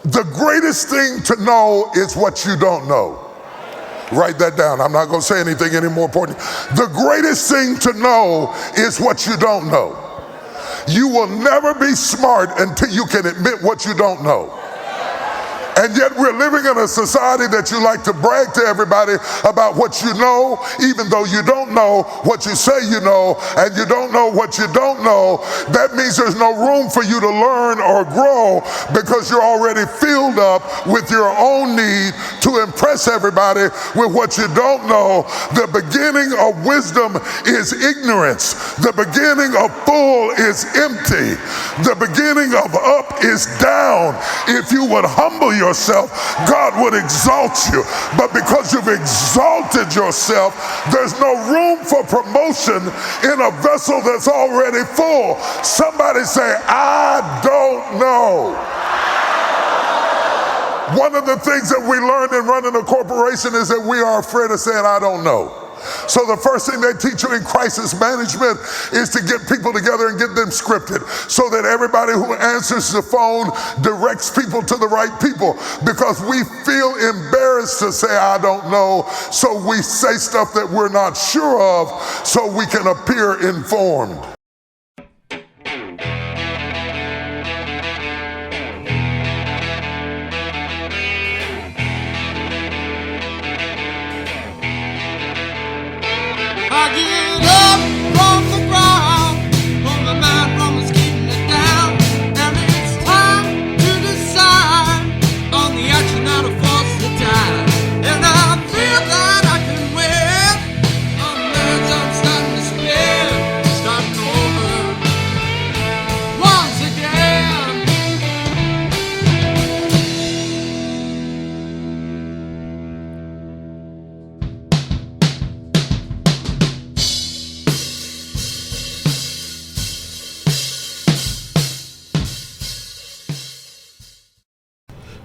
The greatest thing to know is what you don't know. Write that down. I'm not going to say anything any more important. The greatest thing to know is what you don't know. You will never be smart until you can admit what you don't know. And yet we're living in a society that you like to brag to everybody about what you know, even though you don't know what you say you know, and you don't know what you don't know. That means there's no room for you to learn or grow because you're already filled up with your own need to impress everybody with what you don't know. The beginning of wisdom is ignorance. The beginning of full is empty. The beginning of up is down. If you would humble yourself, God would exalt you. But because you've exalted yourself, there's no room for promotion in a vessel that's already full. Somebody say, I don't know. One of the things that we learned in running a corporation is that we are afraid of saying, I don't know. So the first thing they teach you in crisis management is to get people together and get them scripted so that everybody who answers the phone directs people to the right people, because we feel embarrassed to say I don't know, so we say stuff that we're not sure of so we can appear informed. I get up from the ground, pull my mind from what's keeping me down, and it's time to decide on the action that'll force the tide. And I feel that I can win, unless I'm starting to spin, starting over once again.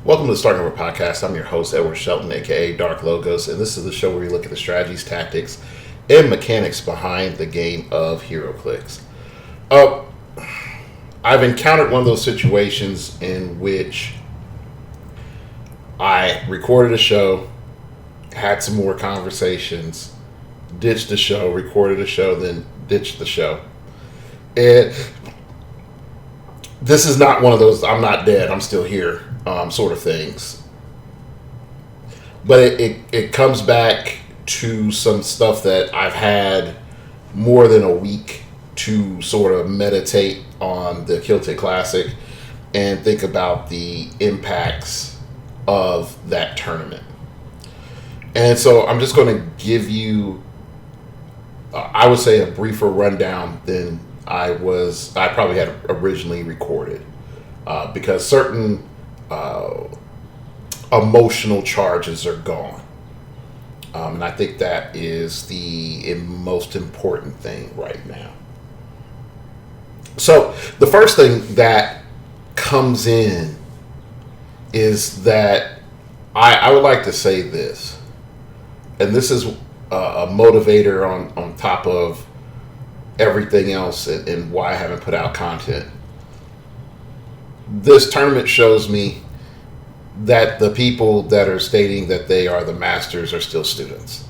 Welcome to the Starting Over Podcast. I'm your host, Edward Shelton, aka Dark Logos, and this is the show where we look at the strategies, tactics, and mechanics behind the game of heroclix. I've encountered one of those situations in which I recorded a show, had some more conversations, ditched the show, recorded a show, then ditched the show. And this is not one of those I'm not dead, I'm still here sort of things. But it comes back to some stuff that I've had more than a week to sort of meditate on the Kill Classic and think about the impacts of that tournament. And so I'm just going to give you, I would say, a briefer rundown than I probably had originally recorded, because certain emotional charges are gone. And I think that is the most important thing right now. So the first thing that comes in is that I would like to say this, and this is a motivator on top of everything else and why I haven't put out content. This tournament shows me that the people that are stating that they are the masters are still students.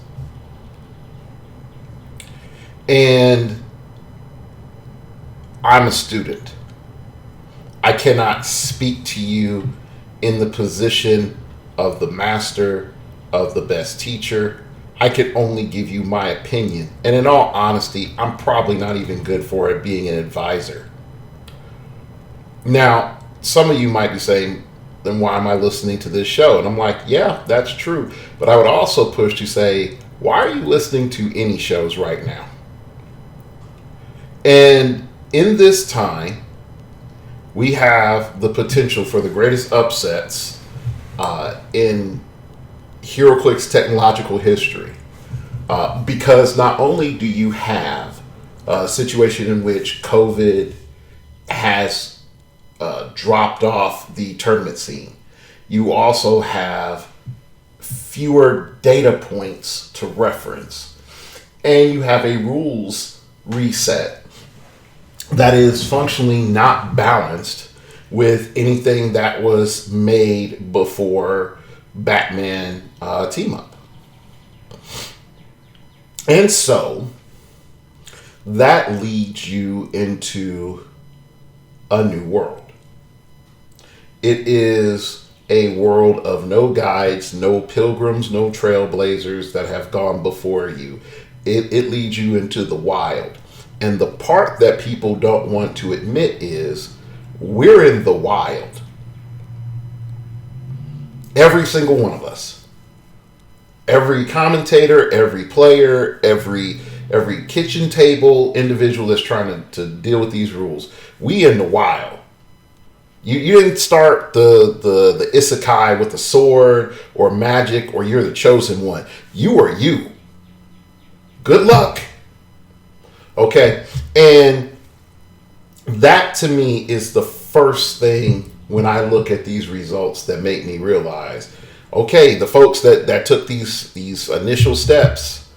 And I'm a student. I cannot speak to you in the position of the master, of the best teacher. I can only give you my opinion. And in all honesty, I'm probably not even good for it being an advisor. Now, some of you might be saying, then why am I listening to this show? And I'm like, yeah, that's true. But I would also push to say, why are you listening to any shows right now? And in this time, we have the potential for the greatest upsets in heroclix technological history. Because not only do you have a situation in which COVID has dropped off the tournament scene, you also have fewer data points to reference, and you have a rules reset that is functionally not balanced with anything that was made before Batman Team Up. And so that leads you into a new world. It is a world of no guides, no pilgrims, no trailblazers that have gone before you. It leads you into the wild. And the part that people don't want to admit is we're in the wild. Every single one of us. Every commentator, every player, every kitchen table individual that's trying to deal with these rules. We in the wild. You didn't start the isekai with a sword or magic, or you're the chosen one. You are you. Good luck. Okay. And that to me is the first thing when I look at these results that make me realize, okay, the folks that took these initial steps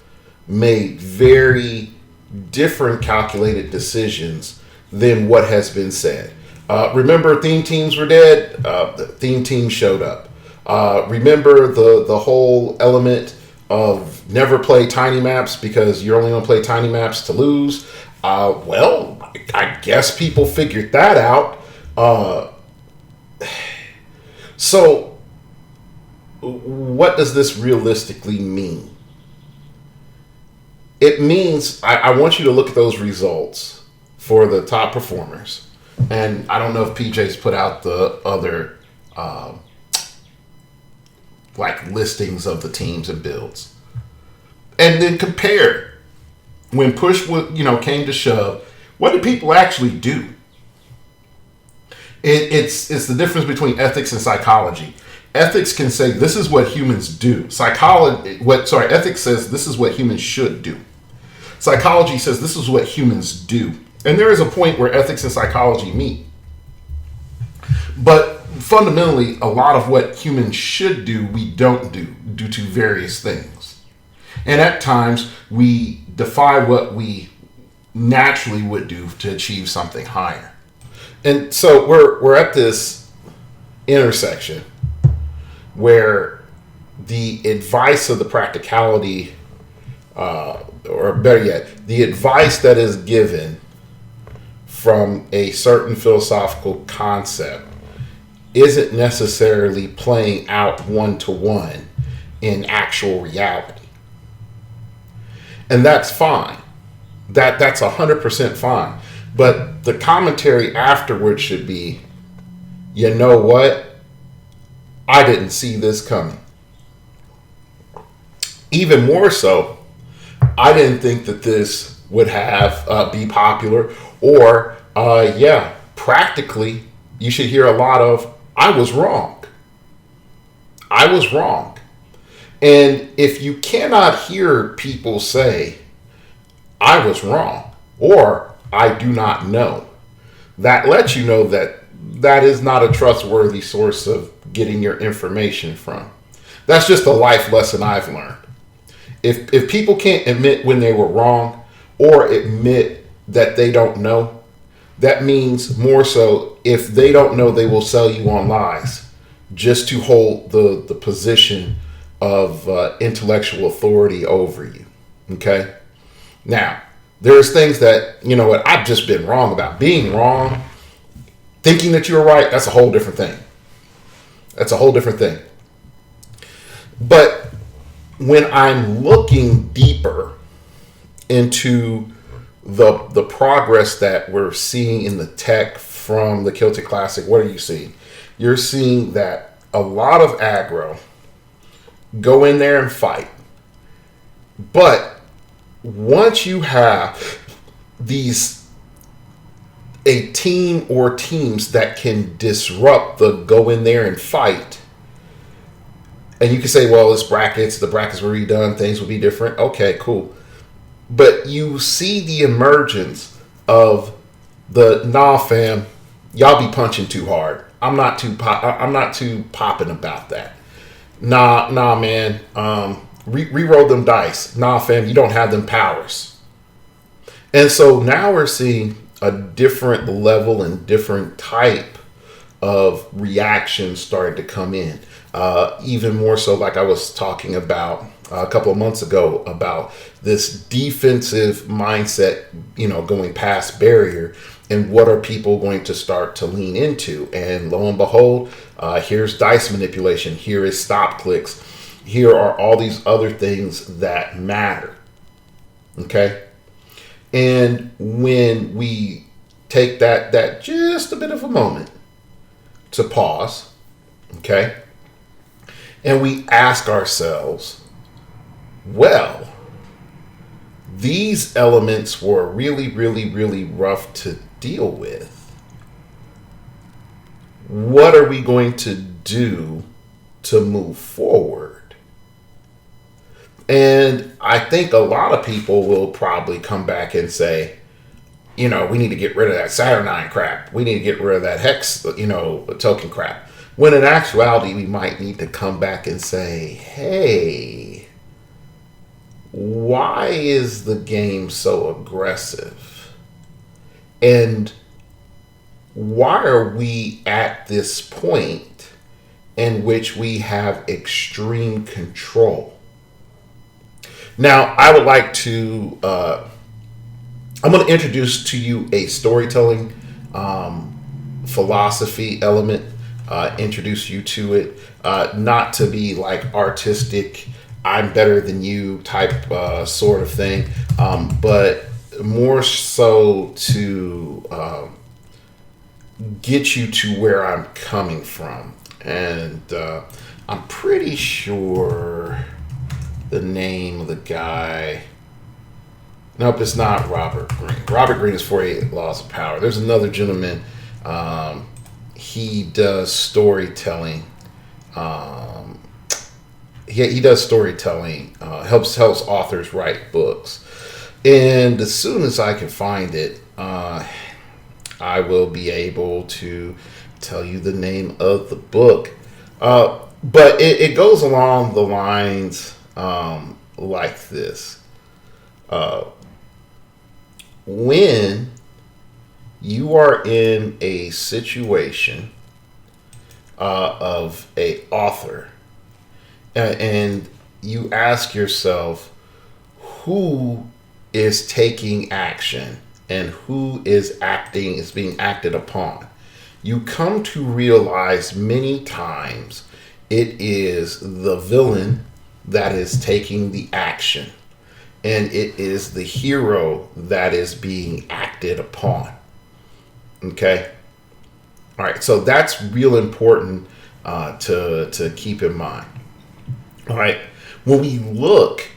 made very different calculated decisions than what has been said. Remember, theme teams were dead. The theme team showed up. Remember the whole element of never play tiny maps because you're only going to play tiny maps to lose. Well, I guess people figured that out. So, what does this realistically mean? It means I want you to look at those results for the top performers. And I don't know if PJ's put out the other like listings of the teams and builds, and then compare when push came to shove. What did people actually do? It's the difference between ethics and psychology. Ethics can say this is what humans do. Ethics says this is what humans should do. Psychology says this is what humans do. And there is a point where ethics and psychology meet. But fundamentally, a lot of what humans should do, we don't do due to various things. And at times, we defy what we naturally would do to achieve something higher. And so we're at this intersection where the advice of the practicality, or better yet, the advice that is given from a certain philosophical concept isn't necessarily playing out one-to-one in actual reality. And that's fine. That's 100% fine. But the commentary afterwards should be, you know what? I didn't see this coming. Even more so, I didn't think that this would have be popular. Or, practically, you should hear a lot of, I was wrong. I was wrong. And if you cannot hear people say, I was wrong, or I do not know, that lets you know that that is not a trustworthy source of getting your information from. That's just a life lesson I've learned. If people can't admit when they were wrong or admit that they don't know, that means more so if they don't know, they will sell you on lies just to hold the position of intellectual authority over you. Okay? Now, there's things that, you know what, I've just been wrong about. Being wrong, thinking that you're right, that's a whole different thing. That's a whole different thing. But when I'm looking deeper into the progress that we're seeing in the tech from the Celtic Classic, what are you seeing? You're seeing that a lot of aggro go in there and fight. But once you have a team or teams that can disrupt the go in there and fight, and you can say, well, it's brackets, the brackets were redone, things will be different. Okay, cool. But you see the emergence of the, nah, fam, y'all be punching too hard. I'm not too popping about that. Nah, man. Reroll them dice. Nah, fam, you don't have them powers. And so now we're seeing a different level and different type of reactions started to come in. Even more so, like I was talking about a couple of months ago, about this defensive mindset, going past barrier, and what are people going to start to lean into? And lo and behold, here's dice manipulation. Here is stop clicks. Here are all these other things that matter. Okay. And when we take that just a bit of a moment to pause, okay, and we ask ourselves, well, these elements were really, really, really rough to deal with. What are we going to do to move forward? And I think a lot of people will probably come back and say, we need to get rid of that Saturnine crap. We need to get rid of that Hex, token crap. When in actuality, we might need to come back and say, hey, why is the game so aggressive? And why are we at this point in which we have extreme control? Now, I would like to, I'm going to introduce to you a storytelling philosophy element, introduce you to it, not to be like artistic, I'm better than you type sort of thing, but more so to get you to where I'm coming from. And I'm pretty sure the name of the guy. Nope, it's not Robert Greene. Robert Greene is 48 Laws of Power. There's another gentleman. He does storytelling. He does storytelling. Helps authors write books. And as soon as I can find it, I will be able to tell you the name of the book. But it goes along the lines like this. When you are in a situation of a author, and you ask yourself who is taking action and who is being acted upon, you come to realize many times it is the villain that is taking the action, and it is the hero that is being acted upon. Okay? All right, so that's real important to keep in mind. All right, when we look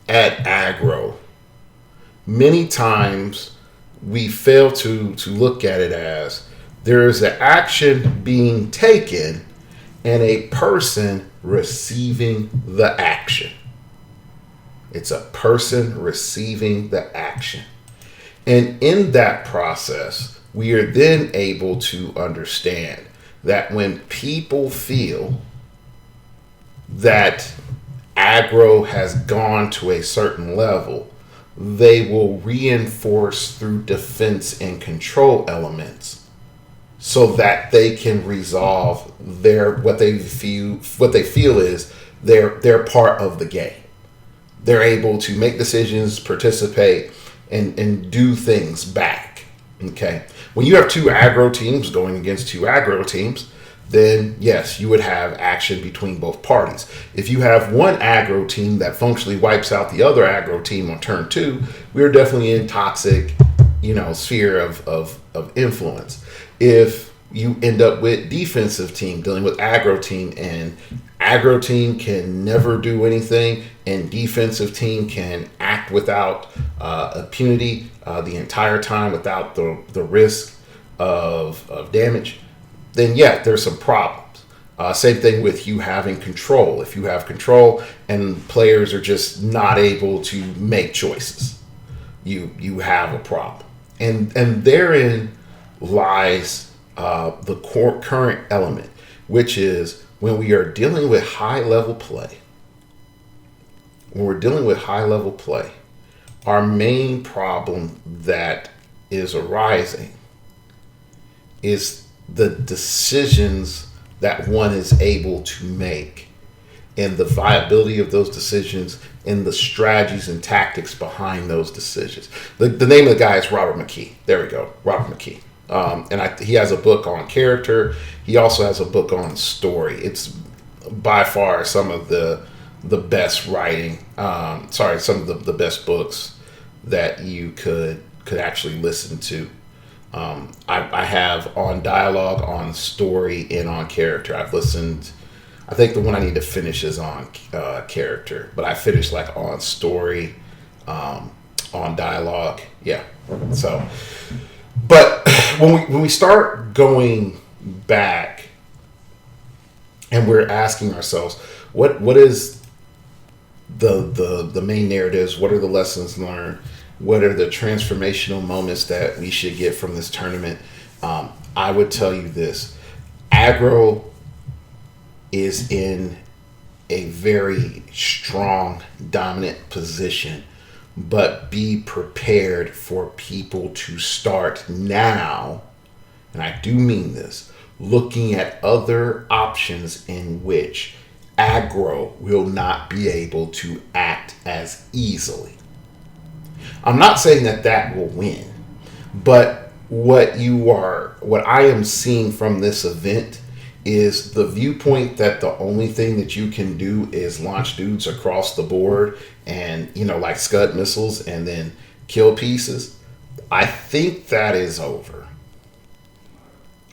at aggro, many times we fail to look at it as there is an action being taken and a person receiving the action. It's a person receiving the action. And in that process, we are then able to understand that when people feel that aggro has gone to a certain level, they will reinforce through defense and control elements so that they can resolve what they feel is their part of the game. They're able to make decisions, participate, and do things back. Okay. When you have two aggro teams going against two aggro teams, then yes, you would have action between both parties. If you have one aggro team that functionally wipes out the other aggro team on turn 2, we're definitely in toxic, sphere of influence. If you end up with defensive team dealing with aggro team, and aggro team can never do anything, and defensive team can act without impunity the entire time without the risk of damage, then yeah, there's some problems. Same thing with you having control. If you have control and players are just not able to make choices, you have a problem. And therein lies the current element, which is when we are dealing with high level play. When we're dealing with high level play, our main problem that is arising is the decisions that one is able to make and the viability of those decisions and the strategies and tactics behind those decisions. The name of the guy is Robert McKee. There we go, Robert McKee. He has a book on character. He also has a book on story. It's by far some of the best writing. Some of the best books that you could actually listen to. I have on dialogue, on story, and on character. I've listened. I think the one I need to finish is on character, but I finished like on story, on dialogue. Yeah. So, but when we start going back and we're asking ourselves, what is the main narratives? What are the lessons learned? What are the transformational moments that we should get from this tournament? I would tell you this: aggro is in a very strong, dominant position, but be prepared for people to start now, and I do mean this, looking at other options in which aggro will not be able to act as easily. I'm not saying that will win, but what I am seeing from this event is the viewpoint that the only thing that you can do is launch dudes across the board and, like Scud missiles and then kill pieces. I think that is over.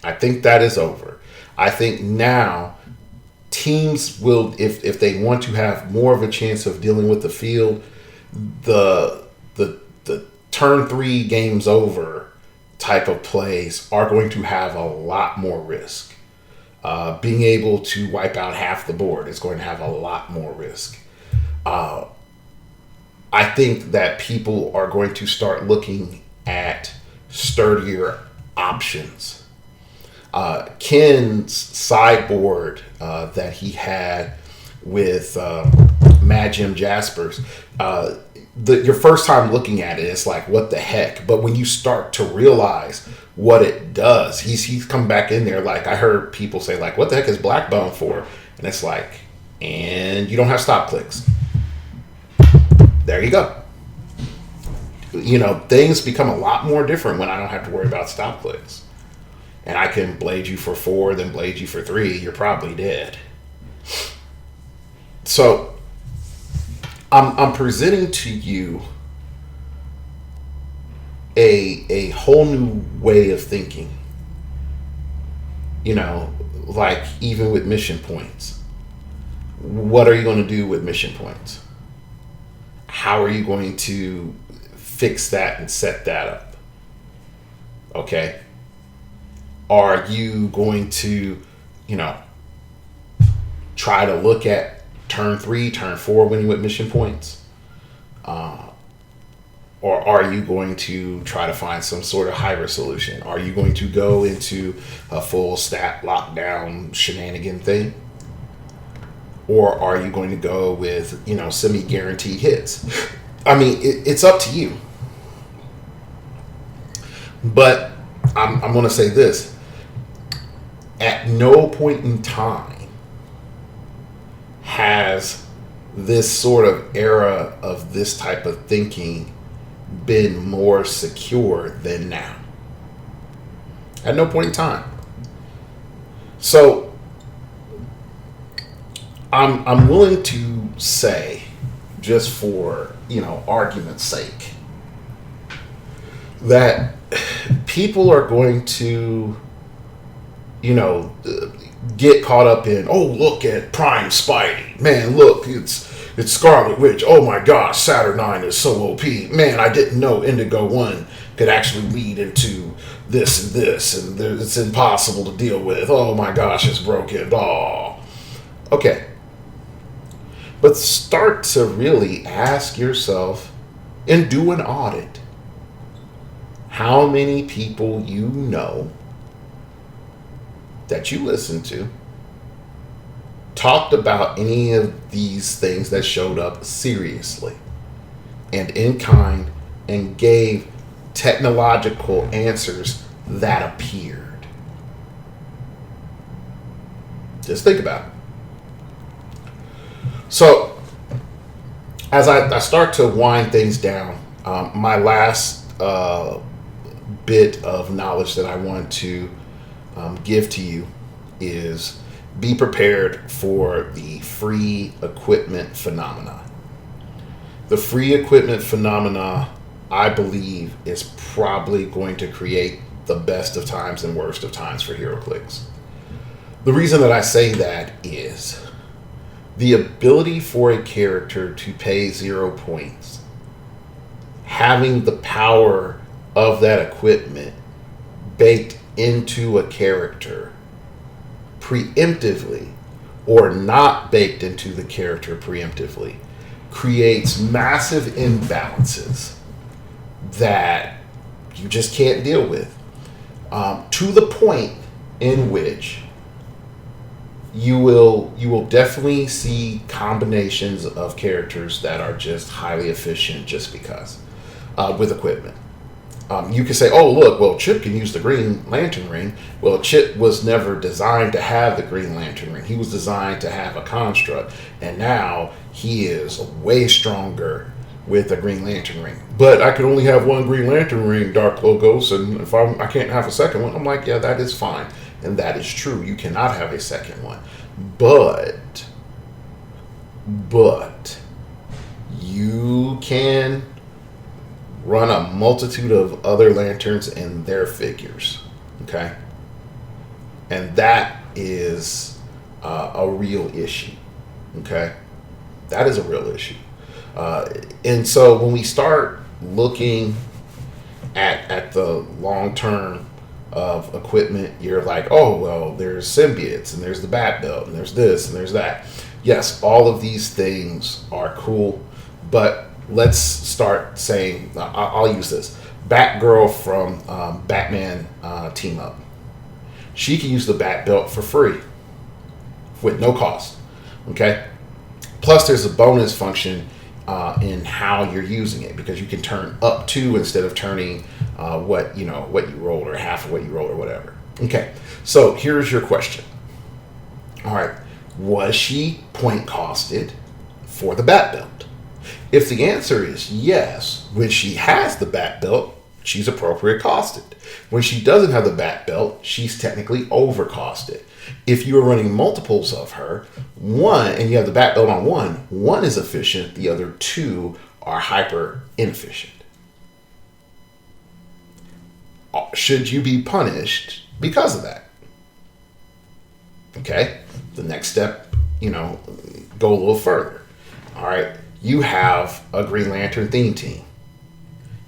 I think now teams will, if they want to have more of a chance of dealing with the field, the turn 3 games over type of plays are going to have a lot more risk. Being able to wipe out half the board is going to have a lot more risk. I think that people are going to start looking at sturdier options. Ken's sideboard that he had with Mad Jim Jaspers, your first time looking at it, it's like, what the heck? But when you start to realize what it does, he's come back in there. Like, I heard people say, like, what the heck is Blackbone for? And it's like, and you don't have stop clicks. There you go. Things become a lot more different when I don't have to worry about stop clicks. And I can blade you for 4, then blade you for 3. You're probably dead. So I'm presenting to you a whole new way of thinking. Like even with mission points. What are you going to do with mission points? How are you going to fix that and set that up? Okay. Are you going to, try to look at turn 3, turn 4 winning with mission points? Or are you going to try to find some sort of hybrid solution? Are you going to go into a full stat lockdown shenanigan thing? Or are you going to go with, semi-guaranteed hits? I mean, it's up to you. But I'm going to say this. At no point in time has this sort of era of this type of thinking been more secure than now. At no point in time. So I'm willing to say, just for argument's sake, that people are going to get caught up in, oh, look at Prime Spidey. Man, look, it's Scarlet Witch. Oh my gosh, Saturnine is so OP. Man, I didn't know Indigo 1 could actually lead into this and this, and it's impossible to deal with. Oh my gosh, it's broken. Oh. Okay. But start to really ask yourself and do an audit. How many people you know that you listen to talked about any of these things that showed up seriously and in kind and gave technological answers that appeared? Just think about it. So, as I start to wind things down, my last bit of knowledge that I want to give to you is be prepared for the free equipment phenomena. The free equipment phenomena, I believe, is probably going to create the best of times and worst of times for heroclix. The reason that I say that is the ability for a character to pay 0 points, having the power of that equipment baked into a character preemptively or not baked into the character preemptively creates massive imbalances that you just can't deal with, to the point in which you will definitely see combinations of characters that are just highly efficient just because with equipment. You can say, oh, look, well, Chip can use the Green Lantern ring. Well, Chip was never designed to have the Green Lantern ring. He was designed to have a construct. And now he is way stronger with a Green Lantern ring. But I can only have one Green Lantern ring, Dark Logos, and if I can't have a second one, I'm like, yeah, that is fine. And that is true. You cannot have a second one. But you can run a multitude of other lanterns and their figures, okay? And that is a real issue, okay? That is a real issue. And so when we start looking at the long term of equipment, you're like, oh, well, there's symbiotes and there's the Bat Belt and there's this and there's that. Yes, all of these things are cool, but let's start saying, I'll use this. Batgirl from Batman Team Up. She can use the Bat Belt for free with no cost, okay? Plus, there's a bonus function in how you're using it, because you can turn up to instead of turning what you rolled or half of what you rolled or whatever. Okay, so here's your question. All right, was she point costed for the Bat Belt? If the answer is yes, when she has the Bat Belt, she's appropriate costed. When she doesn't have the Bat Belt, she's technically overcosted. If you are running multiples of her, one, and you have the Bat Belt on one is efficient, the other two are hyper inefficient. Should you be punished because of that? Okay, the next step, go a little further. All right, you have a Green Lantern theme team,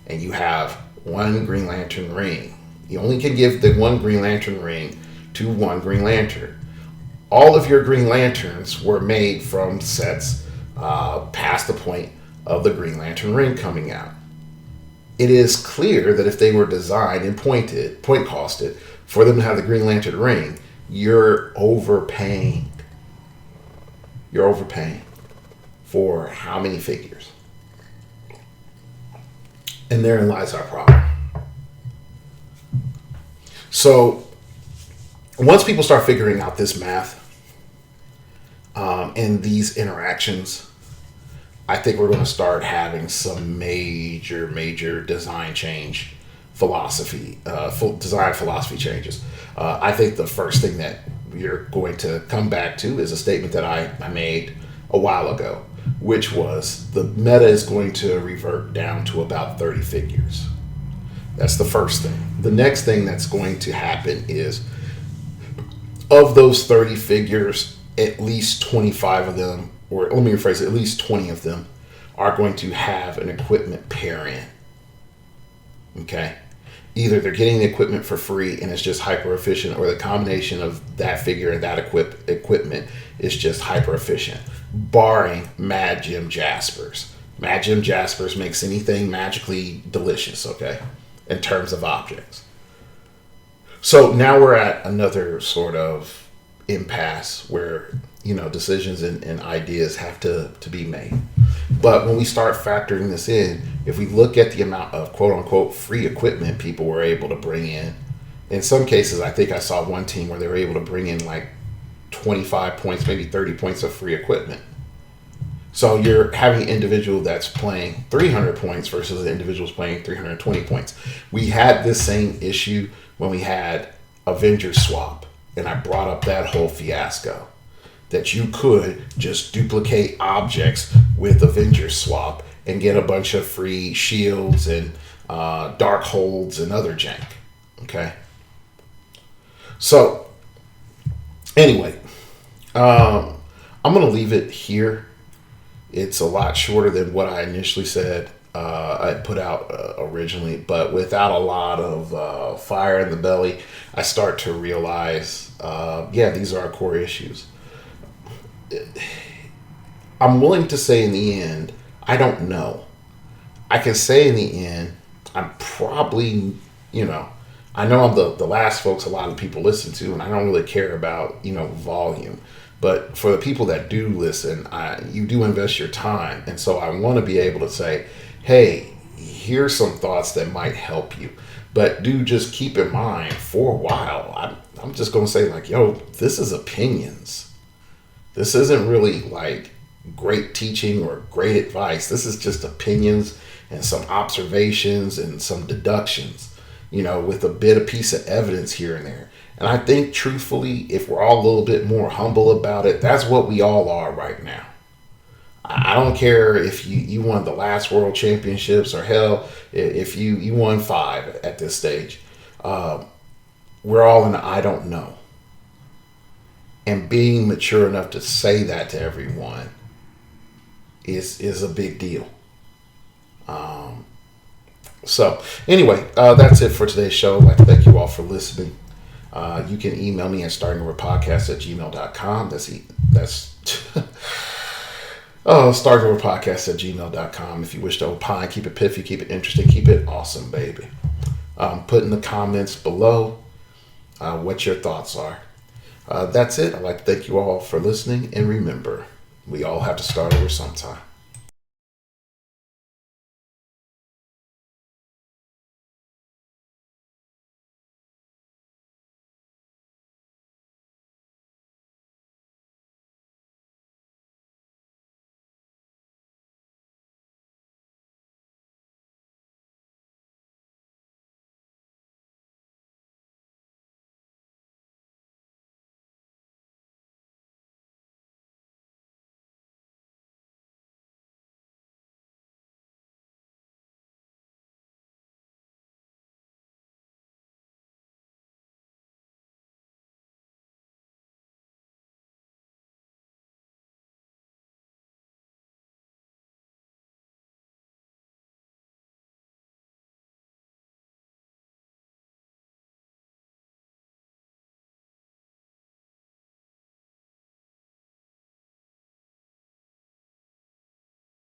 and you have one Green Lantern ring. You only can give the one Green Lantern ring to one Green Lantern. All of your Green Lanterns were made from sets past the point of the Green Lantern ring coming out. It is clear that if they were designed and point costed for them to have the Green Lantern ring, you're overpaying. You're overpaying for how many figures? And therein lies our problem. So once people start figuring out this math and these interactions, I think we're going to start having some major design change philosophy, design philosophy changes. I think the first thing that you're going to come back to is a statement that I made a while ago, which was the meta is going to revert down to about 30 figures. That's the first thing. The next thing that's going to happen is, of those 30 figures, at least 25 of them, or let me rephrase it, at least 20 of them are going to have an equipment pair-in. Okay? Either they're getting the equipment for free and it's just hyper efficient, or the combination of that figure and that equipment is just hyper efficient, barring Mad Jim Jaspers. Mad Jim Jaspers makes anything magically delicious, okay, in terms of objects. So now we're at another sort of impasse where, decisions and ideas have to be made. But when we start factoring this in, if we look at the amount of quote unquote free equipment people were able to bring in some cases, I think I saw one team where they were able to bring in like 25 points, maybe 30 points of free equipment. So you're having an individual that's playing 300 points versus an individual who's playing 320 points. We had this same issue when we had Avengers Swap, and I brought up that whole fiasco that you could just duplicate objects with Avengers Swap and get a bunch of free shields and dark holds and other jank. Okay. So anyway, I'm going to leave it here. It's a lot shorter than what I initially said I put out originally, but without a lot of fire in the belly, I start to realize, these are our core issues. I'm willing to say in the end, I don't know. I can say in the end, I'm probably, I know I'm the last folks a lot of people listen to, and I don't really care about, volume. But for the people that do listen, you do invest your time. And so I want to be able to say, hey, here's some thoughts that might help you. But do just keep in mind, for a while, I'm just going to say, like, yo, this is opinions. This isn't really like great teaching or great advice. This is just opinions and some observations and some deductions, with a piece of evidence here and there. And I think, truthfully, if we're all a little bit more humble about it, that's what we all are right now. I don't care if you won the last World Championships, or hell, if you won 5 at this stage. We're all in the I don't know. And being mature enough to say that to everyone is a big deal. So anyway, that's it for today's show. I'd like to thank you all for listening. You can email me at startingoverpodcast@gmail.com. That's startingoverpodcast@gmail.com. If you wish to opine, keep it piffy, keep it interesting, keep it awesome, baby. Put in the comments below what your thoughts are. That's it. I'd like to thank you all for listening, and remember, we all have to start over sometime.